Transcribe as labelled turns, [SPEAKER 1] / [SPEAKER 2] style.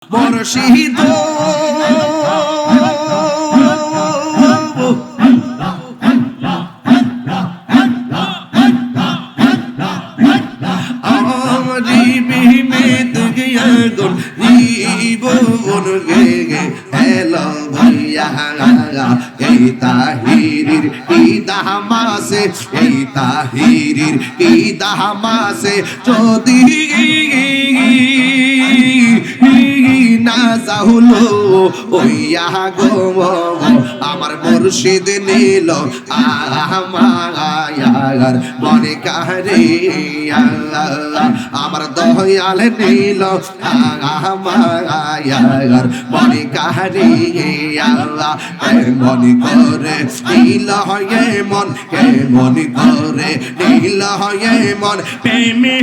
[SPEAKER 1] মুর্শিদ আমরি বিমিত গিয়া গুন জীবন গে গে হেলো ভাইয়া এই তাহিরির ঈদা মাসে এই তাহিরির ঈদা মাসে যদি না যাহুলো ওইয়া গো আমার মুর্শিদ নিল আমার মনে কারে আমার দয়াল নিল আমার মনে কারে মনে করে নীল হয়ে মন কে মনে করে নীল হয়ে মন প্রেমে